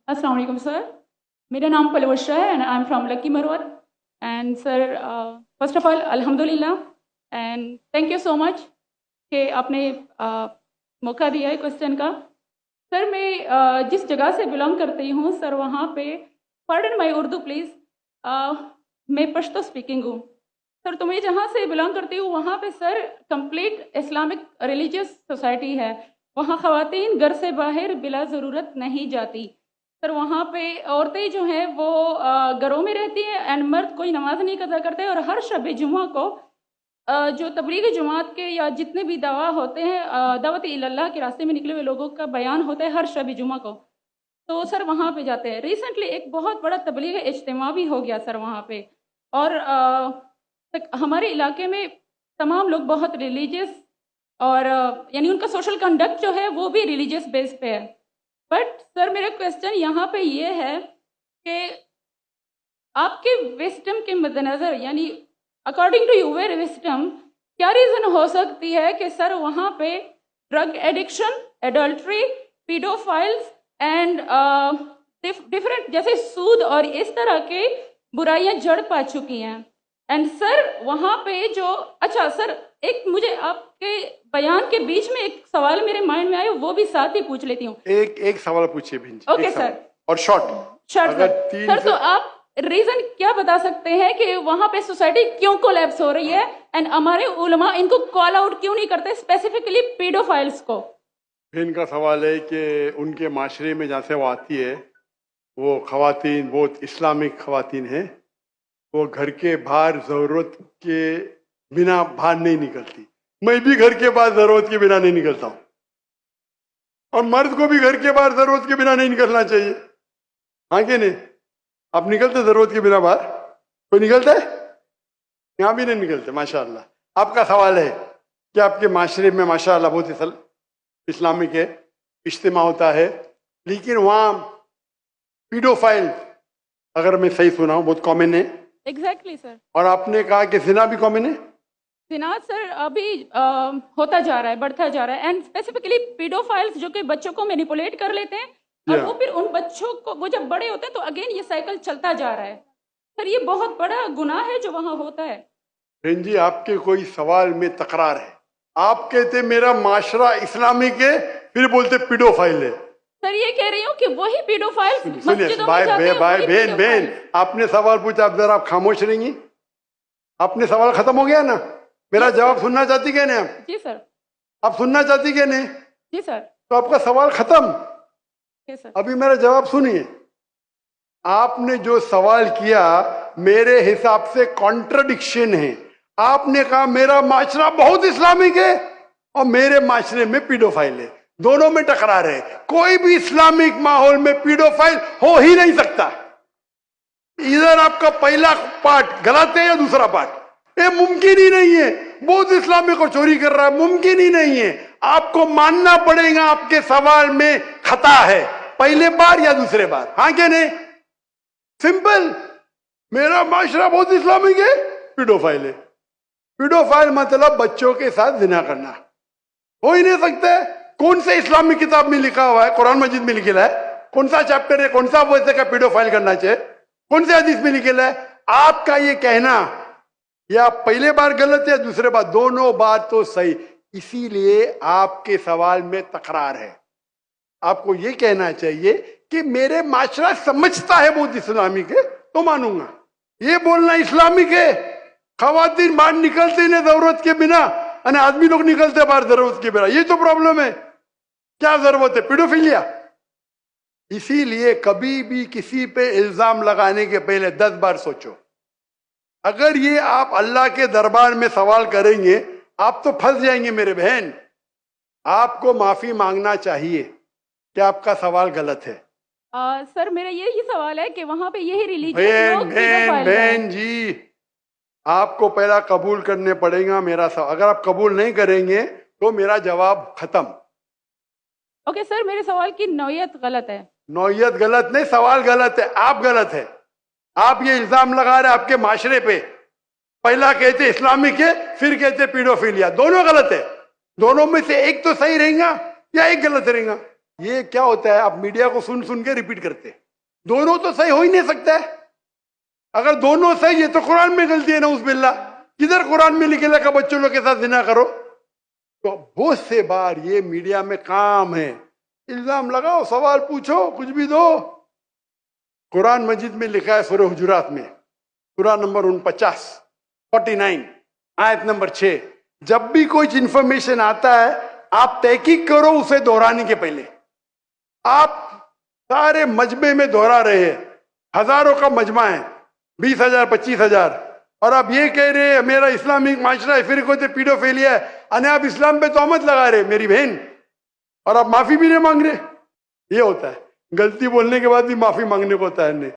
السلام علیکم سر، میرا نام پلوشا ہے and I am from lucky Marwat. And sir first of all الحمد للہ اینڈ تھینک یو سو مچ کہ آپ نے موقع دیا ہے کوشچن کا. سر میں جس جگہ سے بلانگ کرتی ہوں سر وہاں پہ پارڈن مائی اردو پلیز، میں پشتو اسپیکنگ ہوں سر. تو میں جہاں سے بلانگ کرتی ہوں وہاں پہ سر کمپلیٹ اسلامک ریلیجیس سوسائٹی ہے. وہاں خواتین گھر سے باہر بلا ضرورت نہیں جاتی سر. وہاں پہ عورتیں جو ہیں وہ گھروں میں رہتی ہیں اینڈ مرد کوئی نماز نہیں ادا کرتے. اور ہر شب جمعہ کو جو تبلیغی جماعت کے یا جتنے بھی دعویٰ ہوتے ہیں دعوت اللہ کے راستے میں نکلے ہوئے لوگوں کا بیان ہوتا ہے ہر شب جمعہ کو. تو سر وہاں پہ جاتے ہیں. ریسنٹلی ایک بہت بڑا تبلیغ اجتماع بھی ہو گیا سر وہاں پہ. اور ہمارے علاقے میں تمام لوگ بہت ریلیجیس اور یعنی ان کا سوشل کنڈکٹ جو ہے وہ بھی ریلیجیس بیس پہ ہے. بٹ سر میرا کویسچن یہاں پہ یہ ہے کہ آپ کے وسڈم کے مد نظر یعنی اکارڈنگ ٹو یور وسڈم کیا ریزن ہو سکتی ہے کہ سر وہاں پہ drug addiction, adultery, paedophiles and different جیسے سود اور اس طرح کے برائیاں جڑ پا چکی ہیں. اینڈ سر وہاں پہ جو اچھا سر ایک مجھے آپ کے بیان کے بیچ میں ایک سوال میرے مائنڈ میں آیا وہ بھی ساتھ ہی پوچھ لیتی ہوں. ایک سوال پوچھیے بہن جی. Okay sir. اور شارٹ سر تو آپ ریزن کیا بتا سکتے ہیں کہ وہاں پہ سوسائٹی کیوں کولیپس ہو رہی ہے اینڈ ہمارے علماء ان کو کال آؤٹ کیوں نہیں کرتے اسپیسیفکلی پیڈوفائلس کو؟ بہن کا سوال ہے کہ ان کے معاشرے میں جہاں سے وہ آتی ہے وہ خواتین بہت اسلامک خواتین ہیں. وہ گھر کے باہر ضرورت کے بنا باہر نہیں نکلتی. میں بھی گھر کے باہر ضرورت کے بنا نہیں نکلتا ہوں اور مرد کو بھی گھر کے باہر ضرورت کے بنا نہیں نکلنا چاہیے. ہاں کہ نہیں؟ آپ نکلتے ضرورت کے بنا باہر؟ کوئی نکلتا ہے؟ یہاں بھی نہیں نکلتے. ماشاء اللہ. آپ کا سوال ہے کہ آپ کے معاشرے میں ماشاء اللہ بہت اسلامک ہے، اجتماع ہوتا ہے، لیکن وہاں پیڈوفائل اگر میں صحیح سنا ہوں بہت کامن ہے. ایگزیکٹلی سر. اور آپ نے کہا کہ زنا بھی کامن ہے. زنا سر ابھی ہوتا جا رہا ہے، بڑھتا جا رہا ہے. اینڈ اسپیسیفکلی پیڈوفائلس جو کہ بچوں کو مینیپولیٹ کر لیتے ہیں اور وہ پھر ان بچوں کو وہ جب بڑے ہوتے ہیں تو اگین یہ سائیکل چلتا جا رہا ہے. سر یہ بہت بڑا گناہ ہے جو وہاں ہوتا ہے. بہن جی آپ کے کوئی سوال میں تکرار ہے. آپ کہتے میرا معاشرہ اسلامک ہے پھر بولتے پیڈوفائل ہے. سر یہ کہہ رہی ہوں کہ وہی پیڈوفائلس مسجدوں میں جاتے ہیں. بھائی بہن آپ نے سوال پوچھا، اب ذرا آپ خاموش رہیں گی؟ آپ نے سوال ختم ہو گیا نا؟ میرا جواب سننا چاہتی کہ نہیں آپ؟ جی سر. آپ سننا چاہتی کہ نہیں؟ جی سر. تو آپ کا سوال ختم. ابھی میرا جواب سنیے. آپ نے جو سوال کیا میرے حساب سے کانٹرڈکشن ہے. آپ نے کہا میرا معاشرہ بہت اسلامک ہے اور میرے معاشرے میں پیڈوفائل ہے. دونوں میں ٹکرار ہے. کوئی بھی اسلامک ماحول میں پیڈوفائل ہو ہی نہیں سکتا. ادھر آپ کا پہلا پارٹ غلط ہے یا دوسرا پارٹ؟ یہ ممکن ہی نہیں ہے. بہت اسلامک کو چوری کر رہا ہے، ممکن ہی نہیں ہے. آپ کو ماننا پڑے گا آپ کے سوال میں خطا ہے، پہلے بار یا دوسرے بار. ہاں کہ نہیں؟ سمپل. میرا معاشرہ بہت اسلامک ہے، پیڈوفائل ہے. پیڈوفائل مطلب بچوں کے ساتھ زنا کرنا ہو ہی نہیں سکتا ہے. کون سے اسلامی کتاب میں لکھا ہوا ہے؟ قرآن مجید میں لکھا ہے. کون سا چیپٹر ہے؟ کون سا ویسے کا پیڈوفائل کرنا چاہیے؟ کون سے حدیث میں لکھا ہے؟ آپ کا یہ کہنا یا پہلے بار غلط ہے دوسرے بار، دونوں بات تو صحیح. اسی لیے آپ کے سوال میں تکرار ہے. آپ کو یہ کہنا چاہیے کہ میرے معاشرہ سمجھتا ہے بہت اسلامک ہے تو مانوں گا. یہ بولنا اسلامک ہے خواتین باہر نکلتے نہیں ضرورت کے بنا اور آدمی لوگ نکلتے باہر ضرورت کے بنا، یہ تو پرابلم ہے. کیا ضرورت ہے؟ پیڈوفیلیا. اسی لیے کبھی بھی کسی پہ الزام لگانے کے پہلے 10 بار سوچو. اگر یہ آپ اللہ کے دربار میں سوال کریں گے آپ تو پھنس جائیں گے میرے بہن. آپ کو معافی مانگنا چاہیے کہ آپ کا سوال غلط ہے. سر میرا یہی سوال ہے کہ وہاں پہ یہی ریلیجن بہن جی آپ کو پہلا قبول کرنے پڑے گا میرا سوال. اگر آپ قبول نہیں کریں گے تو میرا جواب ختم. اوکے سر میرے سوال کی نوعیت غلط ہے. نوعیت غلط نہیں، سوال غلط ہے. آپ غلط ہے. آپ یہ الزام لگا رہے آپ کے معاشرے پہ. پہلا کہتے اسلامک ہے پھر کہتے پیڈوفیلیا. دونوں غلط ہے. دونوں میں سے ایک تو صحیح رہیں گا یا ایک غلط رہیں گا. یہ کیا ہوتا ہے, آپ میڈیا کو سن سن کے ریپیٹ کرتے, دونوں تو صحیح ہو ہی نہیں سکتا ہے. اگر دونوں صحیح ہے تو قرآن میں غلطی ہے, نعوذ باللہ. کدھر قرآن میں لکھے لگا بچوں لوگ کے ساتھ زنا کرو؟ تو بہت سے بار یہ میڈیا میں کام ہے, الزام لگاؤ, سوال پوچھو, کچھ بھی دو. قرآن مجید میں لکھا ہے سورہ حجرات میں, سورہ نمبر 49 آیت نمبر 6, جب بھی کوئی انفارمیشن آتا ہے آپ تحقیق کرو اسے دہرانے کے پہلے. آپ سارے مجمع میں دہرا رہے ہیں, ہزاروں کا مجمع ہے, 20,000 25,000, اور آپ یہ کہہ رہے ہیں میرا اسلامک معاشرہ ہے, پھر کوئی پیڈو فیلیا ہے, اور آپ اسلام پہ تہمت لگا رہے میری بہن, اور آپ معافی بھی نہیں مانگ رہے. یہ ہوتا ہے, غلطی بولنے کے بعد بھی معافی مانگنے کو تیار نہیں.